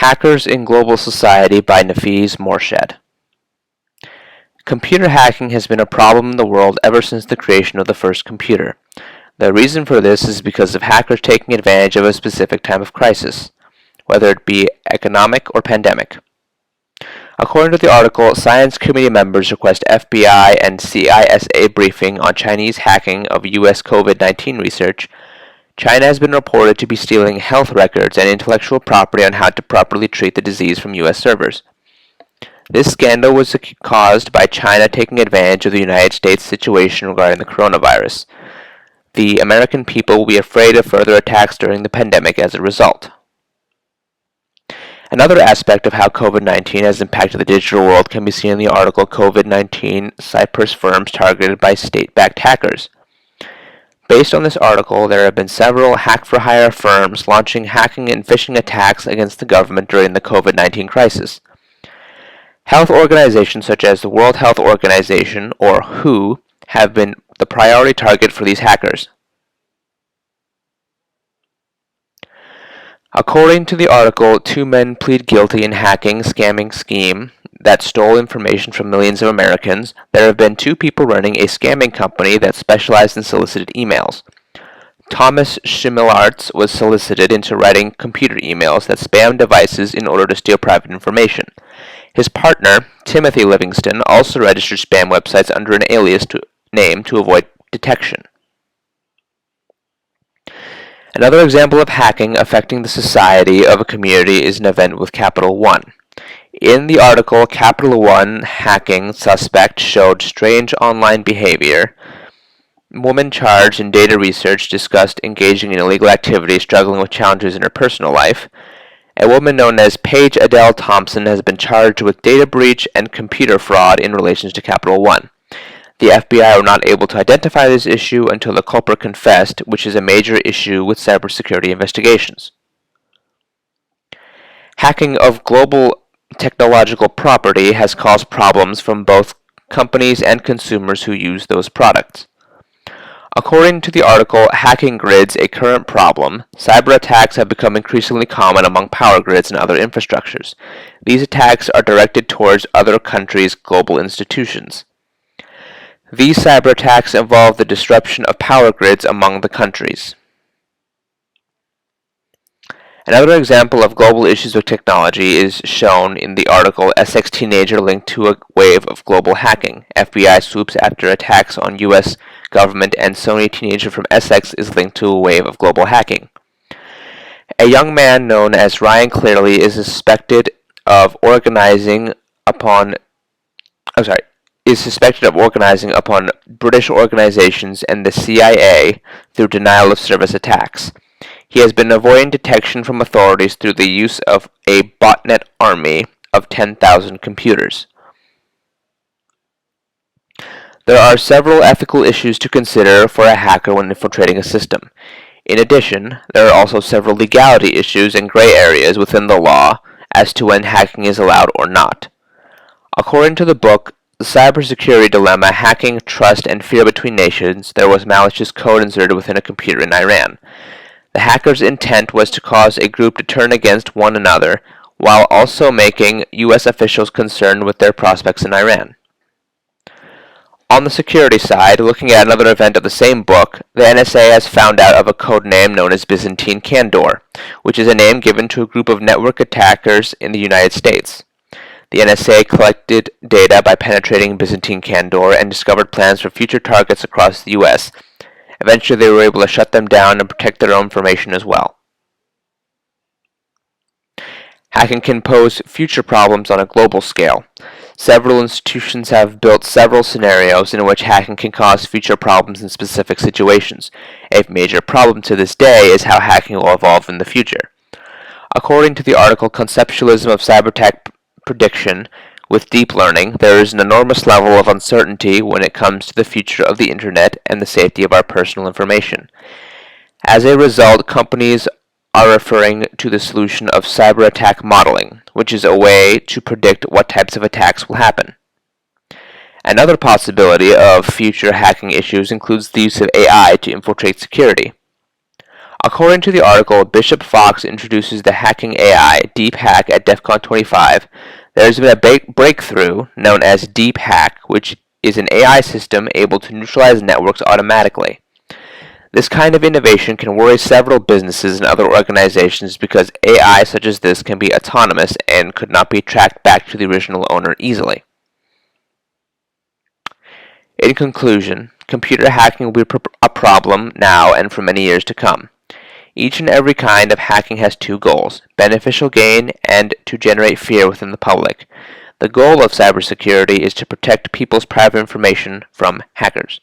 Hackers in Global Society by Nafeez Morshed. Computer hacking has been a problem in the world ever since the creation of the first computer. The reason for this is because of hackers taking advantage of a specific time of crisis, whether it be economic or pandemic. According to the article, Science Committee members request FBI and CISA briefing on Chinese hacking of U.S. COVID-19 research. China has been reported to be stealing health records and intellectual property on how to properly treat the disease from U.S. servers. This scandal was caused by China taking advantage of the United States situation regarding the coronavirus. The American people will be afraid of further attacks during the pandemic as a result. Another aspect of how COVID-19 has impacted the digital world can be seen in the article COVID-19 Cyprus Firms Targeted by State-Backed Hackers. Based on this article, there have been several hack-for-hire firms launching hacking and phishing attacks against the government during the COVID-19 crisis. Health organizations such as the World Health Organization, or WHO, have been the priority target for these hackers. According to the article, 2 men plead guilty in hacking scamming scheme that stole information from millions of Americans. There have been 2 people running a scamming company that specialized in solicited emails. Thomas Schimmelartz was solicited into writing computer emails that spam devices in order to steal private information. His partner, Timothy Livingston, also registered spam websites under an alias name to avoid detection. Another example of hacking affecting the society of a community is an event with Capital One. In the article, Capital One hacking suspect showed strange online behavior. Woman charged in data research discussed engaging in illegal activity, struggling with challenges in her personal life. A woman known as Paige Adele Thompson has been charged with data breach and computer fraud in relation to Capital One. The FBI were not able to identify this issue until the culprit confessed, which is a major issue with cybersecurity investigations. Hacking of global technological property has caused problems from both companies and consumers who use those products. According to the article Hacking Grids, a Current Problem, cyber attacks have become increasingly common among power grids and other infrastructures. These attacks are directed towards other countries' global institutions. These cyber attacks involve the disruption of power grids among the countries. Another example of global issues with technology is shown in the article Essex Teenager Linked to a Wave of Global Hacking. FBI swoops after attacks on U.S. government, and Sony teenager from Essex is linked to a wave of global hacking. A young man known as Ryan Cleary is suspected of organizing upon British organizations and the CIA through denial of service attacks. He has been avoiding detection from authorities through the use of a botnet army of 10,000 computers. There are several ethical issues to consider for a hacker when infiltrating a system. In addition, there are also several legality issues and gray areas within the law as to when hacking is allowed or not. According to the book The Cybersecurity Dilemma, Hacking, Trust, and Fear Between Nations, there was malicious code inserted within a computer in Iran. The hacker's intent was to cause a group to turn against one another, while also making U.S. officials concerned with their prospects in Iran. On the security side, looking at another event of the same book, the NSA has found out of a code name known as Byzantine Candor, which is a name given to a group of network attackers in the United States. The NSA collected data by penetrating Byzantine Candor and discovered plans for future targets across the U.S. Eventually, they were able to shut them down and protect their own information as well. Hacking can pose future problems on a global scale. Several institutions have built several scenarios in which hacking can cause future problems in specific situations. A major problem to this day is how hacking will evolve in the future. According to the article Conceptualism of Cyber Prediction with Deep Learning, there is an enormous level of uncertainty when it comes to the future of the Internet and the safety of our personal information. As a result, companies are referring to the solution of cyber attack modeling, which is a way to predict what types of attacks will happen. Another possibility of future hacking issues includes the use of AI to infiltrate security. According to the article, Bishop Fox introduces the hacking AI DeepHack at DEF CON 25. There has been a breakthrough known as DeepHack, which is an AI system able to neutralize networks automatically. This kind of innovation can worry several businesses and other organizations because AI such as this can be autonomous and could not be tracked back to the original owner easily. In conclusion, computer hacking will be a problem now and for many years to come. Each and every kind of hacking has two goals: beneficial gain and to generate fear within the public. The goal of cybersecurity is to protect people's private information from hackers.